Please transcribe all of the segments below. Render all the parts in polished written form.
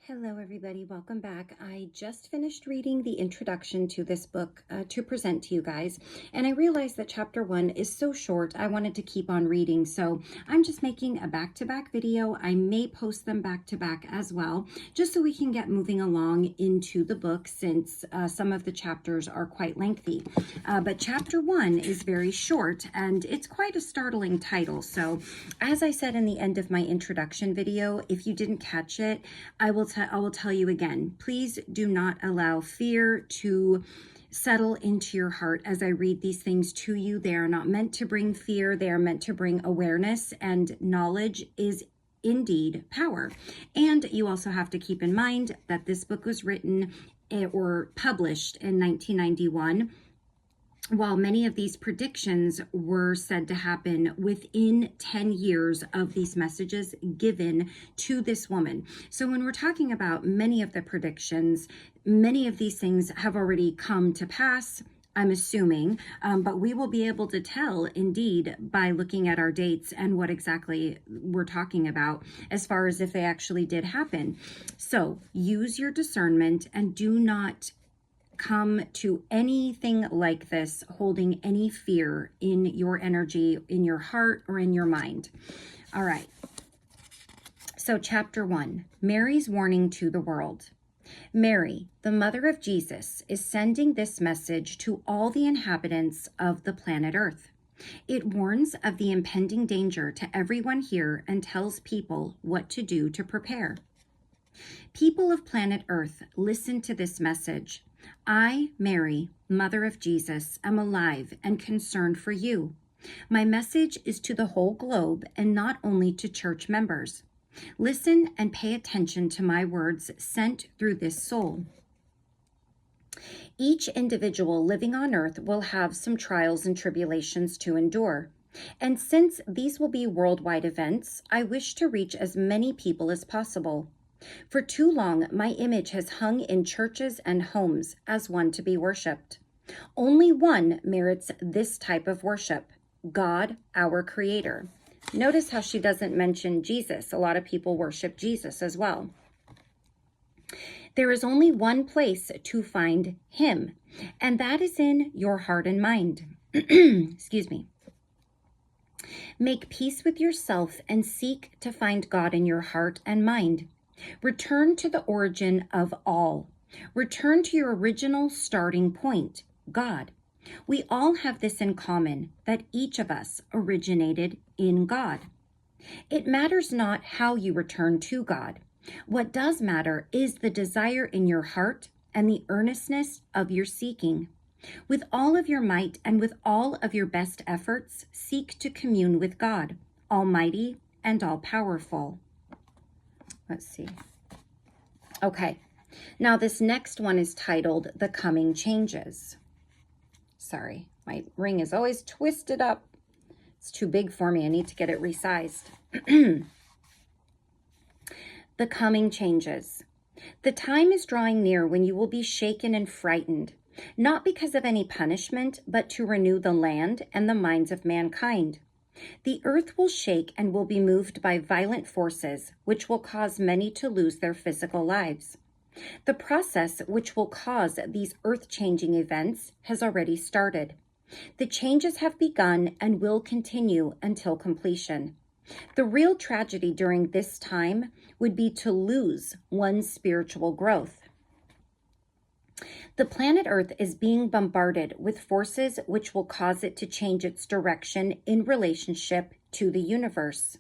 Hello, everybody. Welcome back. I just finished reading the introduction to this book to present to you guys, and I realized that chapter 1 is so short, I wanted to keep on reading, so I'm just making a back-to-back video. I may post them back-to-back as well, just so we can get moving along into the book, since some of the chapters are quite lengthy. But chapter 1 is very short, and it's quite a startling title. So, as I said in the end of my introduction video, if you didn't catch it, I will tell you again, please do not allow fear to settle into your heart as I read these things to you. They are not meant to bring fear. They are meant to bring awareness, and knowledge is indeed power. And you also have to keep in mind that this book was written or published in 1991. While many of these predictions were said to happen within 10 years of these messages given to this woman. So when we're talking about many of the predictions, many of these things have already come to pass, I'm assuming, but we will be able to tell indeed by looking at our dates and what exactly we're talking about as far as if they actually did happen. So use your discernment and do not come to anything like this holding any fear in your energy, in your heart, or in your mind. All right. So chapter 1, Mary's warning to the world. Mary, the mother of Jesus, is sending this message to all the inhabitants of the planet Earth. It warns of the impending danger to everyone here and tells people what to do to prepare. People of planet Earth, listen to this message. I, Mary, mother of Jesus, am alive and concerned for you. My message is to the whole globe and not only to church members. Listen and pay attention to my words sent through this soul. Each individual living on earth will have some trials and tribulations to endure. And since these will be worldwide events, I wish to reach as many people as possible. For too long, my image has hung in churches and homes as one to be worshipped. Only one merits this type of worship, God, our Creator. Notice how she doesn't mention Jesus. A lot of people worship Jesus as well. There is only one place to find Him, and that is in your heart and mind. Excuse me. Make peace with yourself and seek to find God in your heart and mind. Return to the origin of all. Return to your original starting point, God. We all have this in common, that each of us originated in God. It matters not how you return to God. What does matter is the desire in your heart and the earnestness of your seeking. With all of your might and with all of your best efforts, seek to commune with God, Almighty and all-powerful. Let's see. Okay, now this next one is titled The Coming Changes. Sorry, my ring is always twisted up. It's too big for me. I need to get it resized. The Coming Changes. The time is drawing near when you will be shaken and frightened, not because of any punishment, but to renew the land and the minds of mankind. The earth will shake and will be moved by violent forces, which will cause many to lose their physical lives. The process which will cause these earth-changing events has already started. The changes have begun and will continue until completion. The real tragedy during this time would be to lose one's spiritual growth. The planet Earth is being bombarded with forces which will cause it to change its direction in relationship to the universe.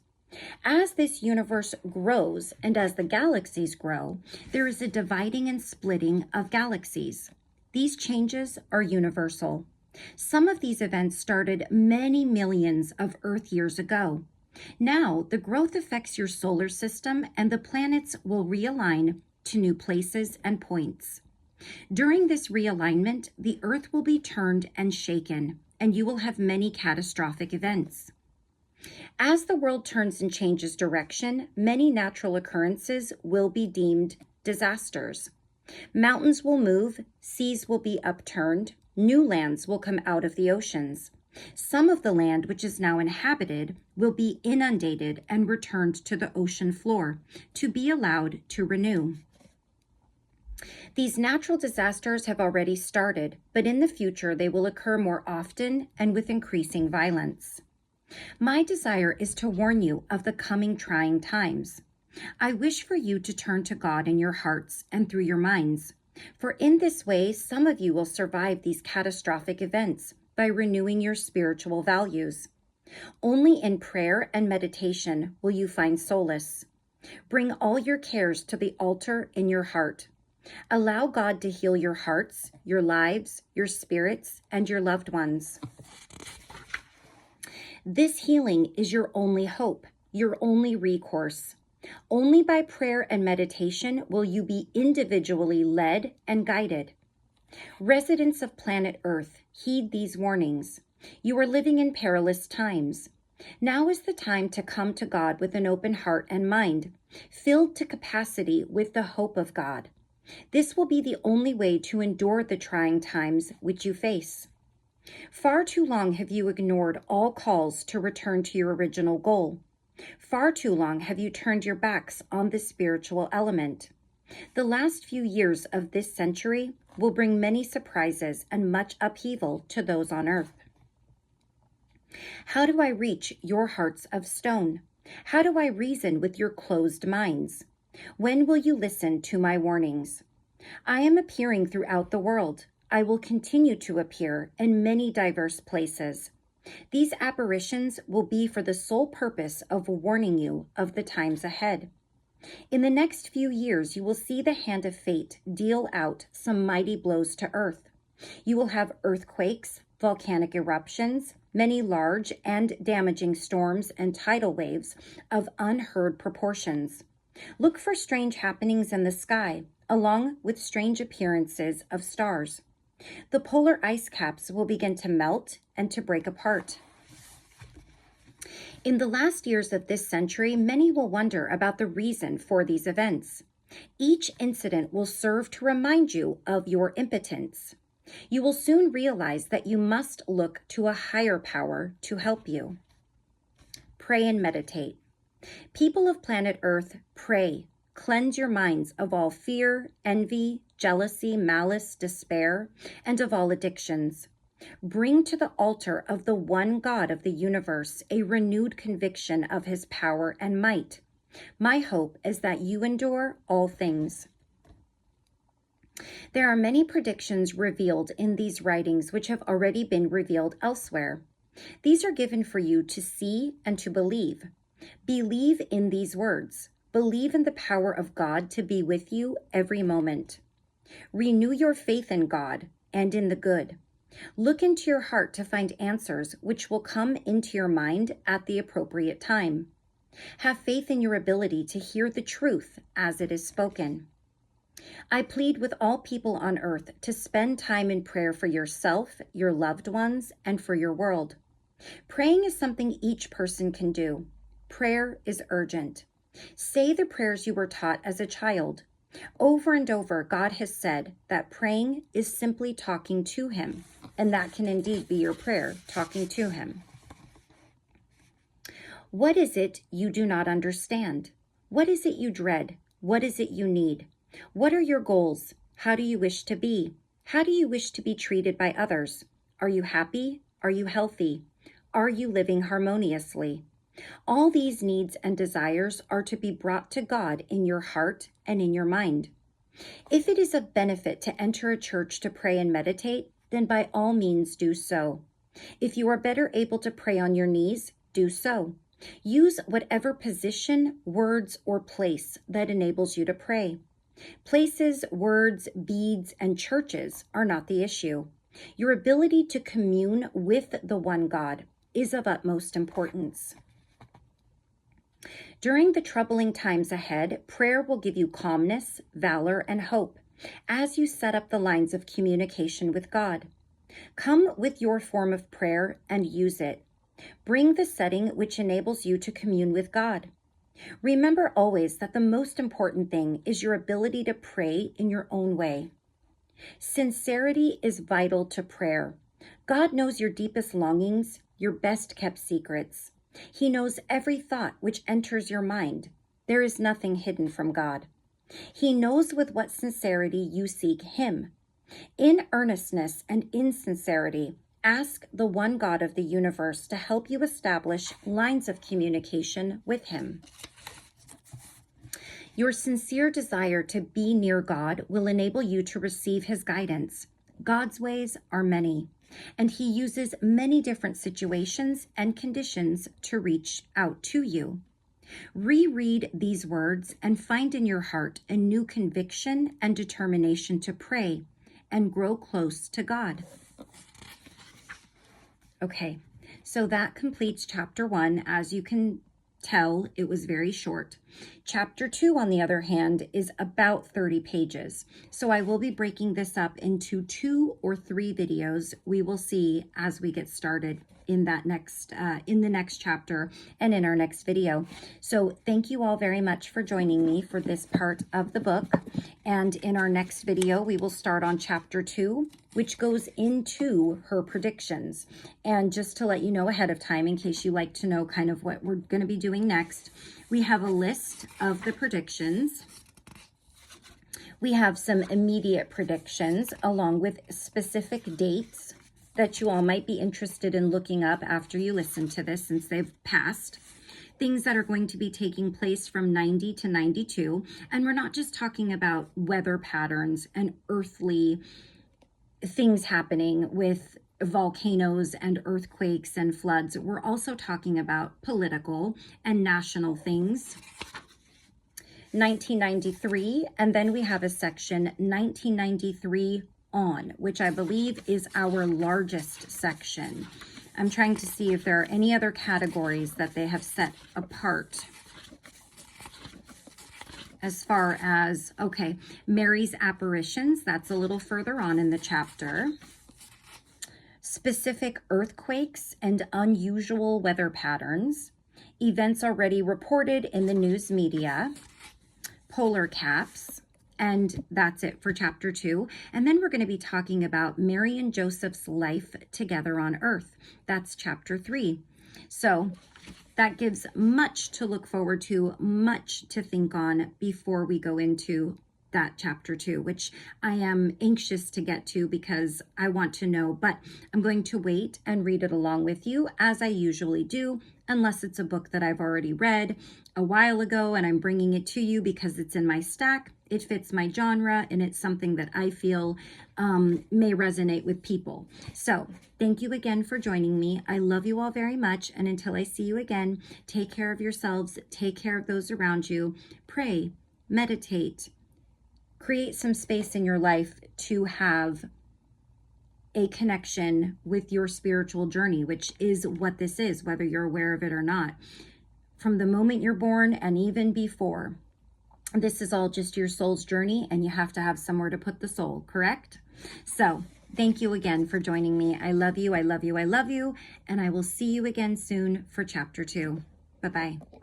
As this universe grows and as the galaxies grow, there is a dividing and splitting of galaxies. These changes are universal. Some of these events started many millions of Earth years ago. Now, the growth affects your solar system and the planets will realign to new places and points. During this realignment, the Earth will be turned and shaken, and you will have many catastrophic events. As the world turns and changes direction, many natural occurrences will be deemed disasters. Mountains will move, seas will be upturned, new lands will come out of the oceans. Some of the land which is now inhabited will be inundated and returned to the ocean floor to be allowed to renew. These natural disasters have already started, but in the future they will occur more often and with increasing violence. My desire is to warn you of the coming trying times. I wish for you to turn to God in your hearts and through your minds, for in this way some of you will survive these catastrophic events by renewing your spiritual values. Only in prayer and meditation will you find solace. Bring all your cares to the altar in your heart. Allow God to heal your hearts, your lives, your spirits, and your loved ones. This healing is your only hope, your only recourse. Only by prayer and meditation will you be individually led and guided. Residents of planet Earth, heed these warnings. You are living in perilous times. Now is the time to come to God with an open heart and mind, filled to capacity with the hope of God. This will be the only way to endure the trying times which you face. Far too long have you ignored all calls to return to your original goal. Far too long have you turned your backs on the spiritual element. The last few years of this century will bring many surprises and much upheaval to those on earth. How do I reach your hearts of stone? How do I reason with your closed minds? When will you listen to my warnings? I am appearing throughout the world. I will continue to appear in many diverse places. These apparitions will be for the sole purpose of warning you of the times ahead. In the next few years, you will see the hand of fate deal out some mighty blows to Earth. You will have earthquakes, volcanic eruptions, many large and damaging storms and tidal waves of unheard proportions. Look for strange happenings in the sky, along with strange appearances of stars. The polar ice caps will begin to melt and to break apart. In the last years of this century, many will wonder about the reason for these events. Each incident will serve to remind you of your impotence. You will soon realize that you must look to a higher power to help you. Pray and meditate. People of planet Earth, pray. Cleanse your minds of all fear, envy, jealousy, malice, despair, and of all addictions. Bring to the altar of the one God of the universe a renewed conviction of his power and might. My hope is that you endure all things. There are many predictions revealed in these writings which have already been revealed elsewhere. These are given for you to see and to believe. Believe in these words. Believe in the power of God to be with you every moment. Renew your faith in God and in the good. Look into your heart to find answers which will come into your mind at the appropriate time. Have faith in your ability to hear the truth as it is spoken. I plead with all people on earth to spend time in prayer for yourself, your loved ones, and for your world. Praying is something each person can do. Prayer is urgent. Say the prayers you were taught as a child. Over and over, God has said that praying is simply talking to him, and that can indeed be your prayer, talking to him. What is it you do not understand? What is it you dread? What is it you need? What are your goals? How do you wish to be? How do you wish to be treated by others? Are you happy? Are you healthy? Are you living harmoniously? All these needs and desires are to be brought to God in your heart and in your mind. If it is of benefit to enter a church to pray and meditate, then by all means do so. If you are better able to pray on your knees, do so. Use whatever position, words, or place that enables you to pray. Places, words, beads, and churches are not the issue. Your ability to commune with the one God is of utmost importance. During the troubling times ahead, prayer will give you calmness, valor, and hope as you set up the lines of communication with God. Come with your form of prayer and use it. Bring the setting which enables you to commune with God. Remember always that the most important thing is your ability to pray in your own way. Sincerity is vital to prayer. God knows your deepest longings, your best kept secrets. He knows every thought which enters your mind. There is nothing hidden from God. He knows with what sincerity you seek him. In earnestness and in sincerity, ask the one God of the universe to help you establish lines of communication with him. Your sincere desire to be near God will enable you to receive his guidance. God's ways are many, and he uses many different situations and conditions to reach out to you. Reread these words and find in your heart a new conviction and determination to pray and grow close to God. Okay, so that completes chapter 1. As you can tell, it was very short. Chapter 2, on the other hand, is about 30 pages. So I will be breaking this up into 2 or 3 videos. We will see as we get started in that in the next chapter and in our next video. So thank you all very much for joining me for this part of the book. And in our next video, we will start on chapter 2, which goes into her predictions. And just to let you know ahead of time, in case you like to know kind of what we're going to be doing next, we have a list of the predictions. We have some immediate predictions along with specific dates that you all might be interested in looking up after you listen to this, since they've passed. Things that are going to be taking place from 90 to 92. And we're not just talking about weather patterns and earthly things happening with volcanoes and earthquakes and floods. We're also talking about political and national things. 1993, and then we have a section 1993 on, which I believe is our largest section. I'm trying to see if there are any other categories that they have set apart. As far as, okay, Mary's apparitions, that's a little further on in the chapter. Specific earthquakes and unusual weather patterns. Events already reported in the news media. Polar caps. And that's it for chapter 2. And then we're going to be talking about Mary and Joseph's life together on earth. That's chapter 3. So that gives much to look forward to, much to think on before we go into that chapter 2, which I am anxious to get to because I want to know, but I'm going to wait and read it along with you as I usually do, unless it's a book that I've already read a while ago and I'm bringing it to you because it's in my stack. It fits my genre and it's something that I feel may resonate with people. So thank you again for joining me. I love you all very much. And until I see you again, take care of yourselves, take care of those around you, pray, meditate, create some space in your life to have a connection with your spiritual journey, which is what this is, whether you're aware of it or not. From the moment you're born and even before, this is all just your soul's journey, and you have to have somewhere to put the soul, correct? So thank you again for joining me. I love you, I love you, I love you, and I will see you again soon for chapter 2. Bye-bye.